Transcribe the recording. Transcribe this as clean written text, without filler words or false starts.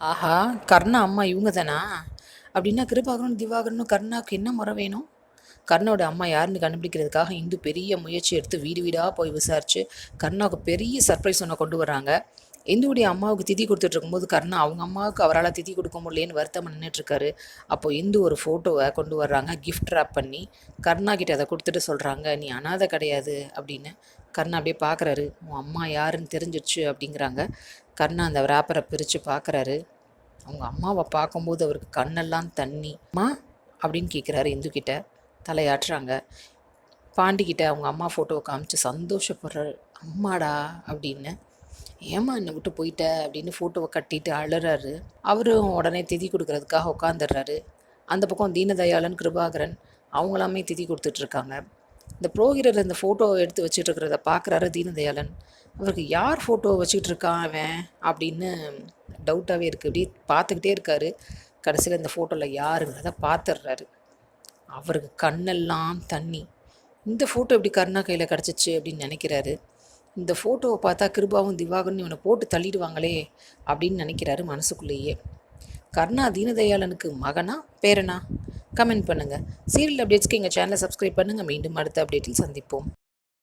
ஆஹா! கர்ணா அம்மா இவங்க தானா? அப்படின்னா கிருபாகரனும், திவாகரனும் கர்ணாவுக்கு என்ன முறை வேணும்? கர்ணாவோட அம்மா யாருன்னு கண்டுபிடிக்கிறதுக்காக இந்து பெரிய முயற்சி எடுத்து வீடு வீடாக போய் விசாரிச்சு கர்ணாவுக்கு பெரிய சர்ப்ரைஸ் ஒன்று கொண்டு வர்றாங்க. இந்துவுடைய அம்மாவுக்கு திதி கொடுத்துட்டு இருக்கும்போது கர்ணா அவங்க அம்மாவுக்கு அவரால் திதி கொடுக்க முடியலேன்னு வருத்தம் நின்றுட்டுருக்காரு. அப்போ இந்து ஒரு ஃபோட்டோவை கொண்டு வர்றாங்க கிஃப்ட் ரேப் பண்ணி. கர்ணா கிட்ட அதை கொடுத்துட்டு சொல்கிறாங்க, நீ அனாதை கிடையாது அப்படின்னு. கர்ணா அப்படியே பார்க்குறாரு, உன் அம்மா யாருன்னு தெரிஞ்சிடுச்சு அப்படிங்கிறாங்க. கர்ணா அந்த ரேப்பரை பிரித்து பார்க்குறாரு. அவங்க அம்மாவை பார்க்கும்போது அவருக்கு கண்ணெல்லாம் தண்ணி. அம்மா அப்படின்னு கேட்குறாரு இந்து கிட்ட. தலையாட்டுறாங்க. பாண்டிக்கிட்ட அவங்க அம்மா ஃபோட்டோவை காமிச்சு சந்தோஷப்படுறாரு. அம்மாடா அப்படின்னு. ஏம்மா என்னை விட்டு போயிட்ட அப்படின்னு ஃபோட்டோவை கட்டிட்டு அழுறாரு. அவரும் உடனே திதி கொடுக்கறதுக்காக உட்காந்துடுறாரு. அந்த பக்கம் தீனதயாளன், கிருபாகரன் அவங்களாமே திதி கொடுத்துட்ருக்காங்க. இந்த புரோகிதர் இந்த ஃபோட்டோவை எடுத்து வச்சுட்டு இருக்கிறத பார்க்குறாரு தீனதயாளன். அவருக்கு யார் ஃபோட்டோவை வச்சுக்கிட்டு இருக்கான் அவன் அப்படின்னு டவுட்டாகவே இருக்குது. அப்படியே பார்த்துக்கிட்டே இருக்காரு. கடைசியில் இந்த ஃபோட்டோவில் யாருங்கிறத பார்த்துடுறாரு. அவருக்கு கண்ணெல்லாம் தண்ணி. இந்த ஃபோட்டோ எப்படி கருணா கையில் கிடச்சிச்சு அப்படின்னு நினைக்கிறாரு. இந்த ஃபோட்டோவை பார்த்தா கிருபாவும் திவாகரனும் இவனை போட்டு தள்ளிடுவாங்களே அப்படின்னு நினைக்கிறாரு மனசுக்குள்ளேயே. கர்ணா தீனதயாளனுக்கு மகனா பேரனா? கமெண்ட் பண்ணுங்கள். சீரியல் அப்டேட்ஸ்க்கு எங்கள் சேனலை சப்ஸ்கிரைப் பண்ணுங்கள். மீண்டும் அடுத்த அப்டேட்டில் சந்திப்போம்.